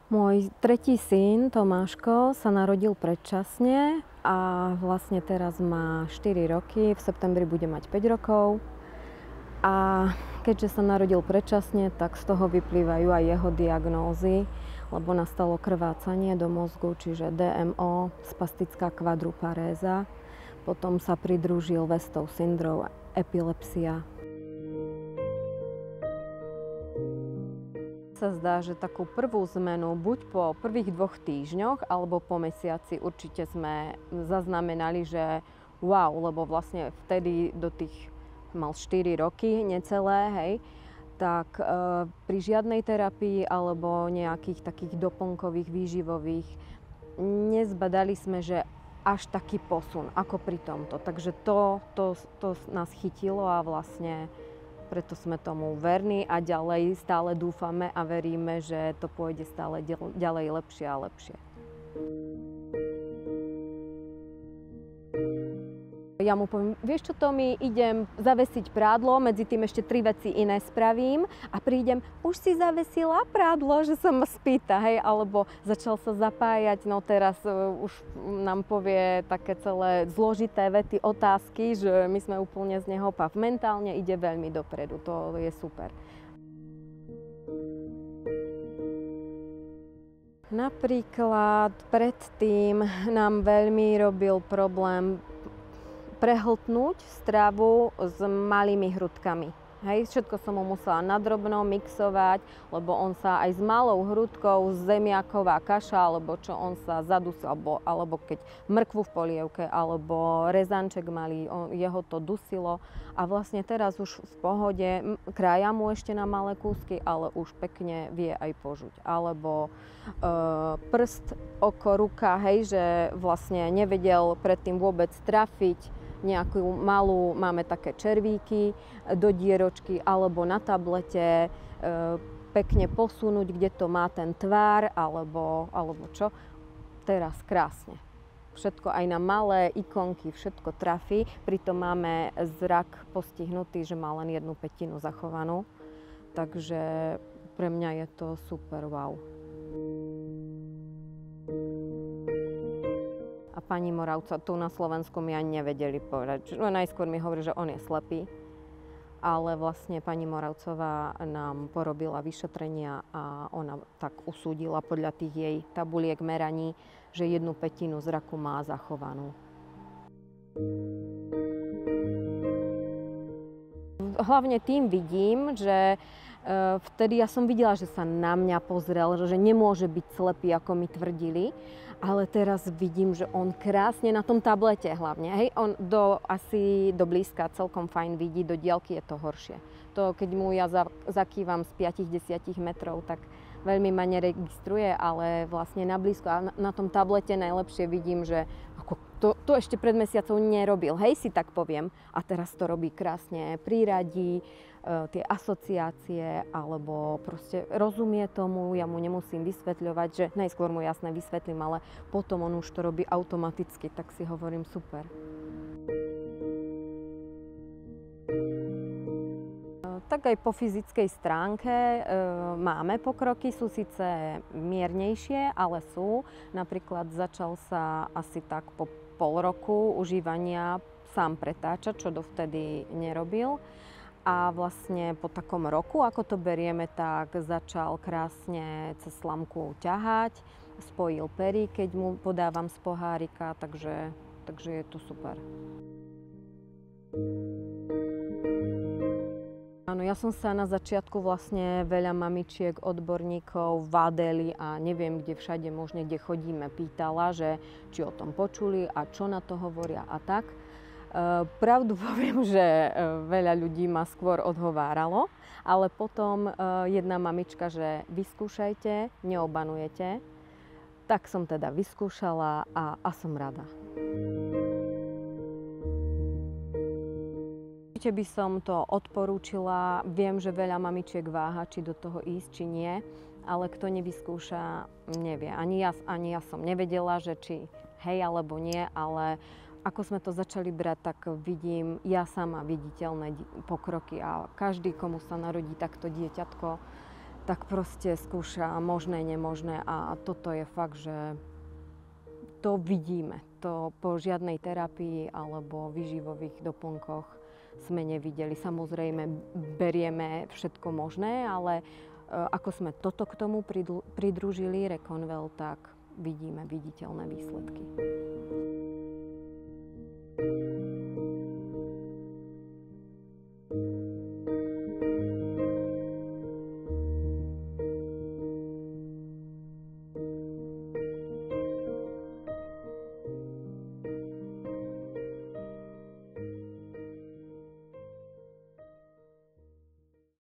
Môj tretí syn Tomáško sa narodil predčasne a vlastne teraz má 4 roky, v septembri bude mať 5 rokov. A keďže sa narodil predčasne, tak z toho vyplývajú aj jeho diagnózy, lebo nastalo krvácanie do mozgu, čiže DMO, spastická kvadruparéza. Potom sa pridružil Westov syndrom, epilepsia. Sa zdá, že takú prvú zmenu buď po prvých 2 týždňoch alebo po mesiaci určite sme zaznamenali, že wow, lebo vlastne vtedy do tých mal 4 roky necelé, hej, tak pri žiadnej terapii alebo nejakých takých doplnkových výživových nezbadali sme, že až taký posun ako pri tomto. Takže to nás chytilo a vlastne preto sme tomu verní a ďalej stále dúfame a veríme, že to pôjde stále ďalej lepšie a lepšie. Ja mu poviem, vieš čo, Tomi, idem zavesiť prádlo, medzi tým ešte 3 veci iné spravím a prídem, už si zavesila prádlo, že sa ma spýta, hej, alebo začal sa zapájať, no teraz už nám povie také celé zložité vety, otázky, že my sme úplne z neho pav. Mentálne ide veľmi dopredu, to je super. Napríklad predtým nám veľmi robil problém prehltnúť stravu s malými hrudkami. Hej, všetko som mu musela nadrobno mixovať, lebo on sa aj s malou hrudkou, zemiaková kaša, alebo čo on sa zadusil, alebo keď mrkvu v polievke, alebo rezanček malý, jeho to dusilo. A vlastne teraz už v pohode, krája mu ešte na malé kúsky, ale už pekne vie aj požuť. Alebo prst, oko, ruka, hej, že vlastne nevedel predtým vôbec trafiť nejakú malú, máme také červíky do dieročky alebo na tablete, pekne posunúť, kde to má ten tvár alebo čo. Teraz krásne. Všetko aj na malé ikonky, všetko trafí, pritom máme zrak postihnutý, že má len 1/5 zachovanú. Takže pre mňa je to super wow. A pani Moravca tu na Slovensku mi ani nevedeli povedať. Najskôr mi hovorí, že on je slepý, ale vlastne pani Moravcová nám porobila vyšetrenia a ona tak usúdila podľa tých jej tabuliek meraní, že 1/5 zraku má zachovanú. Hlavne tým vidím, že vtedy ja som videla, že sa na mňa pozrel, že nemôže byť slepý, ako mi tvrdili. Ale teraz vidím, že on krásne na tom tablete hlavne, hej, on asi do blízka celkom fajn vidí, do diaľky je to horšie. To, keď mu ja zakývam z 5-10 metrov, tak veľmi ma neregistruje, ale vlastne na blízko a na tom tablete najlepšie vidím, že ako to ešte pred mesiacom nerobil, hej, si tak poviem. A teraz to robí krásne, priradí tie asociácie, alebo proste rozumie tomu, ja mu nemusím vysvetľovať, že najskôr mu jasné vysvetlím, ale potom on už to robí automaticky, tak si hovorím super. Tak aj po fyzickej stránke máme pokroky, sú síce miernejšie, ale sú. Napríklad začal sa asi tak po pol roku užívania sám pretáčať, čo dovtedy nerobil. A vlastne po takom roku, ako to berieme, tak začal krásne cez slamku ťahať, spojil pery, keď mu podávam z pohárika, takže je to super. Áno, ja som sa na začiatku vlastne veľa mamičiek, odborníkov, vadeli a neviem, kde všade možne, kde chodíme, pýtala, že či o tom počuli a čo na to hovoria a tak. Pravdu poviem, že veľa ľudí ma skôr odhováralo, ale potom jedna mamička, že vyskúšajte, neobanujete. Tak som teda vyskúšala a som rada. Určite by som to odporúčila. Viem, že veľa mamičiek váha, či do toho ísť, či nie, ale kto nevyskúša, nevie. Ani ja som nevedela, že či hej alebo nie, ale ako sme to začali brať, tak vidím ja sama viditeľné pokroky a každý, komu sa narodí takto dieťatko, tak proste skúša možné, nemožné a toto je fakt, že to vidíme. To po žiadnej terapii alebo výživových doplnkoch sme nevideli. Samozrejme, berieme všetko možné, ale ako sme toto k tomu pridružili, Reconvel, tak vidíme viditeľné výsledky.